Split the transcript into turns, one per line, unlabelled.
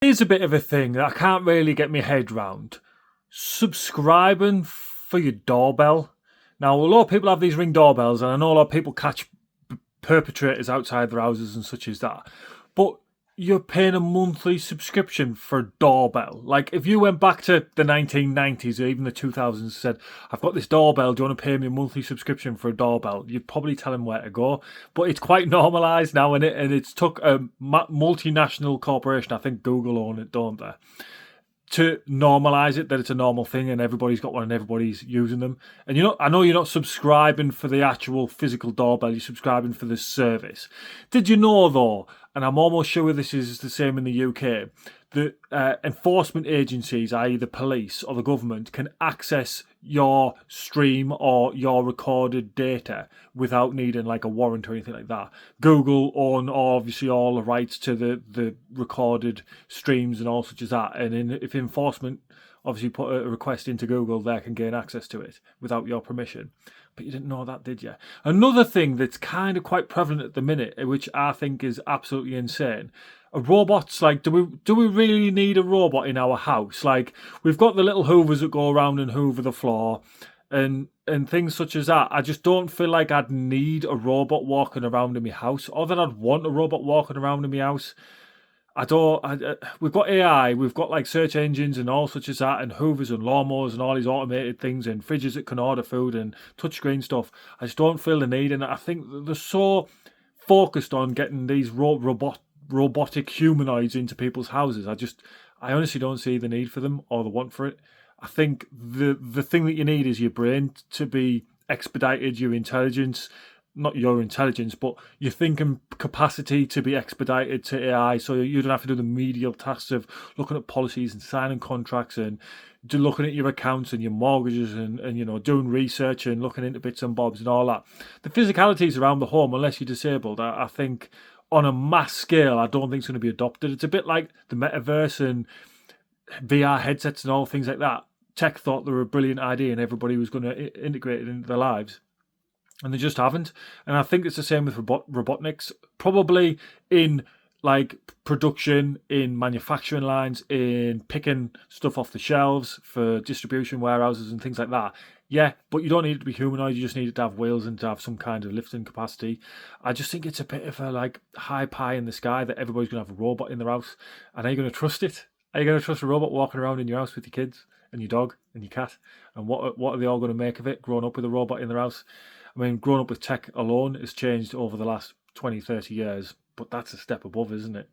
Here's a bit of a thing that I can't really get my head round. Subscribing for your doorbell. Now, a lot of people have these Ring doorbells, and I know a lot of people catch perpetrators outside their houses and such as that. But you're paying a monthly subscription for a doorbell. Like, if you went back to the 1990s or even the 2000s and said, I've got this doorbell, do you want to pay me a monthly subscription for a doorbell? You'd probably tell them where to go. But it's quite normalised now, and it's took a multinational corporation, I think Google own it, don't they, to normalise it, that it's a normal thing and everybody's got one and everybody's using them. And I know you're not subscribing for the actual physical doorbell, you're subscribing for the service. Did you know though, and I'm almost sure this is the same in the UK, that enforcement agencies, i.e. the police or the government, can access your stream or your recorded data without needing like a warrant or anything like that. Google own obviously all the rights to the recorded streams and all such as that. And if enforcement obviously put a request into Google, they can gain access to it without your permission. But you didn't know that, did you? Another thing that's kind of quite prevalent at the minute, which I think is absolutely insane, are robots. Like, do we really need a robot in our house? Like, we've got the little hoovers that go around and hoover the floor and things such as that. I just don't feel like I'd need a robot walking around in my house, or that I'd want a robot walking around in my house. We've got AI, we've got like search engines and all such as that, and hoovers and lawnmowers and all these automated things, and fridges that can order food and touchscreen stuff. I just don't feel the need, and I think they're so focused on getting these robotic humanoids into people's houses. I honestly don't see the need for them or the want for it. I think the thing that you need is your brain to be expedited, your intelligence, not your intelligence, but your thinking capacity to be expedited to AI, so you don't have to do the medial tasks of looking at policies and signing contracts and looking at your accounts and your mortgages and doing research and looking into bits and bobs and all that. The physicalities around the home, unless you're disabled, I think on a mass scale, I don't think it's going to be adopted. It's a bit like the metaverse and VR headsets and all things like that. Tech thought they were a brilliant idea and everybody was going to integrate it into their lives. And they just haven't. And I think it's the same with robotics. Probably in like production, in manufacturing lines, in picking stuff off the shelves for distribution warehouses and things like that. Yeah, but you don't need it to be humanoid. You just need it to have wheels and to have some kind of lifting capacity. I just think it's a bit of a like high pie in the sky that everybody's going to have a robot in their house. And are you going to trust it? Are you going to trust a robot walking around in your house with your kids and your dog and your cat? And what are they all going to make of it, growing up with a robot in their house? I mean, growing up with tech alone has changed over the last 20, 30 years, but that's a step above, isn't it?